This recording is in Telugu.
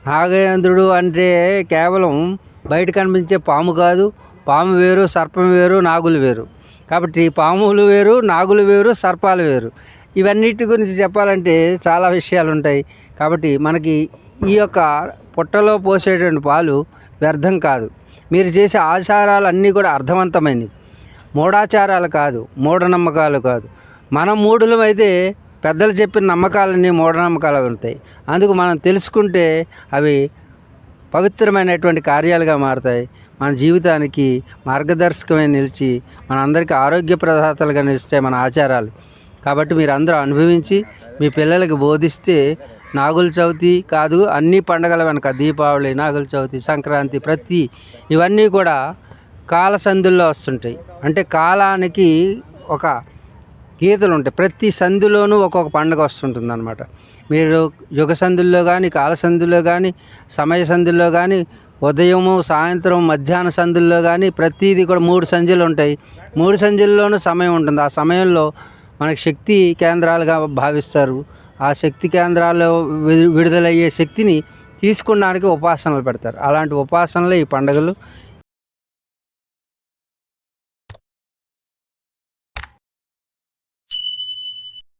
నాగేంద్రుడు అంటే కేవలం బయట కనిపించే పాము కాదు. పాము వేరు, సర్పం వేరు, నాగులు వేరు. కాబట్టి పాములు వేరు, నాగులు వేరు, సర్పాలు వేరు. ఇవన్నిటి గురించి చెప్పాలంటే చాలా విషయాలు ఉంటాయి. కాబట్టి మనకి ఈ యొక్క పుట్టలో పోసేటువంటి పాలు వ్యర్థం కాదు. మీరు చేసే ఆచారాలు అన్నీ కూడా అర్థవంతమైనవి, మూఢాచారాలు కాదు, మూఢనమ్మకాలు కాదు. మనం మూఢులం అయితే పెద్దలు చెప్పిన నమ్మకాలన్నీ మూఢనమ్మకాలు ఉంటాయి. అందుకు మనం తెలుసుకుంటే అవి పవిత్రమైనటువంటి కార్యాలుగా మారుతాయి. మన జీవితానికి మార్గదర్శకమై నిలిచి మనందరికీ ఆరోగ్య ప్రదాతలుగా నిలుస్తాయి మన ఆచారాలు. కాబట్టి మీరు అందరూ అనుభవించి మీ పిల్లలకి బోధిస్తే నాగుల చవితి కాదు, అన్ని పండగల వెనక దీపావళి, నాగుల చవితి, సంక్రాంతి, ప్రతి ఇవన్నీ కూడా కాల సందుల్లో వస్తుంటాయి. అంటే కాలానికి ఒక గీతలు ఉంటాయి. ప్రతి సంధిలోనూ ఒక్కొక్క పండుగ వస్తుంటుంది అన్నమాట. మీరు యుగ సంధుల్లో కానీ, కాల సంధుల్లో కానీ, సమయ సంధుల్లో కానీ, ఉదయము, సాయంత్రం, మధ్యాహ్న సంధుల్లో కానీ ప్రతిదీ కూడా 3 సంధ్యలు ఉంటాయి. 3 సంధ్యల్లోనూ సమయం ఉంటుంది. ఆ సమయంలో మనకి శక్తి కేంద్రాలుగా భావిస్తారు. ఆ శక్తి కేంద్రాల్లో విడుదలయ్యే శక్తిని తీసుకున్నానికి ఉపాసనలు పెడతారు. అలాంటి ఉపాసనలే ఈ పండుగలు.